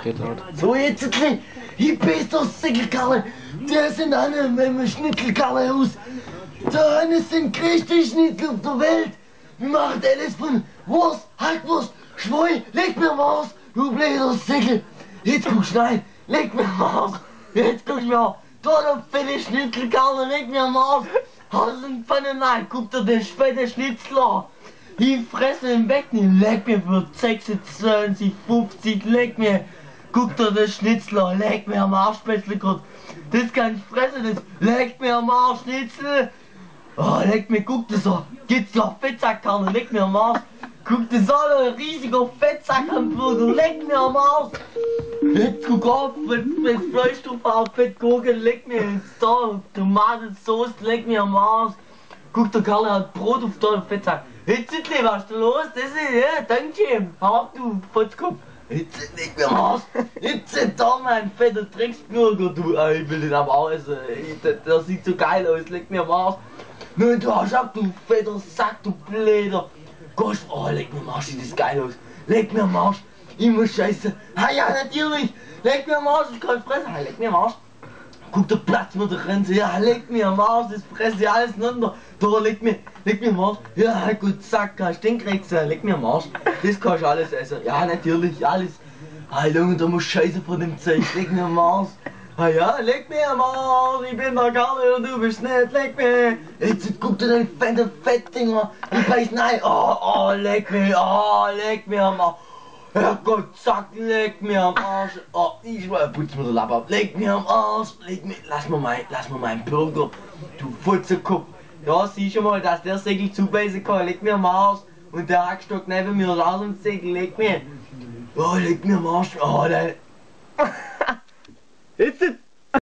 Red laut. So, jetzt, ich bin das Sickelkalle. Der sind alle mit dem Schnitzelkalle aus. Da eine sind größte Schnitzel auf der Welt. Wir machen alles von Wurst, Hackwurst, Schwein, leg mir was, du blöder Sickel. Jetzt guckst du rein, leg mir was. Jetzt guckst du mir, da der fette Schnitzelkalle, leg mir was. Hast du einen Pfanne rein, guck dir den fette Schnitzel an. Ich fresse ihn weg, leg mir für 26, 50, leg mir. Guck dir den Schnitzel an, leg mir am Arsch, Spätzle. Das kann ich fressen, das leg mir am Arsch, Schnitzel. Oh, leg mir, guck das an. Gibt's ja Fettsackkarne, leg mir am Arsch. Guck das an, ein riesiger Fettsackhamburger, leg mir am Arsch. Jetzt guck auf, mit Fleisch drauf auf, Fettgurken, leg mir da, Tomatensauce, leg mir am Arsch. Guck, der Karl hat Brot auf da, Fettsack. Jetzt Zittli, was ist da los? Das ist, ja, Dankeschön. Hau ab, du Fotzkopf. Jetzt leg mir am Arsch. Jetzt da mein fetter Drecksbürger, du. Ich will den aber auch essen. Der sieht so geil aus, leg mir am Arsch. Nein, du hast ab, du fetter Sack, du Bläder. Gosh, oh, leg mir am Arsch, sieht das geil aus. Leg mir am Arsch. Ich muss scheiße. Ha ja, natürlich. Leg mir am Arsch, ich kann fressen. Ha, leg mir am Arsch. Guck, der Platz mit der Grenze. Ja, leg mir am Arsch, das fresse ich alles runter. Da, leg mir am Arsch. Ja, gut, Sack, Stinkrechse, leg mir am Arsch. Das kannst du alles essen. Ja, natürlich, alles. Hallo, und da muss scheiße von dem Zeug. Leg mir am Arsch. Ah ja, leg mir am Arsch, ich bin der Karl und du bist nicht, leg mir. Jetzt guck dir den fetten Fettdinger, ich beiß nein. Oh, leg mir am Arsch. Herrgott, zack, leg mir am Arsch. Oh, ich putz mir den Lapp ab. Leg mir am Arsch, lass mir meinen Burger, du Futzekopf. Ja, sieh schon mal, dass der Segel zubeißen kann, leg mir am Arsch. Und der Hackstock neben mir raus und Segel, leg mir. Oh, leg mir am Arsch. Oh, nein. Jetzt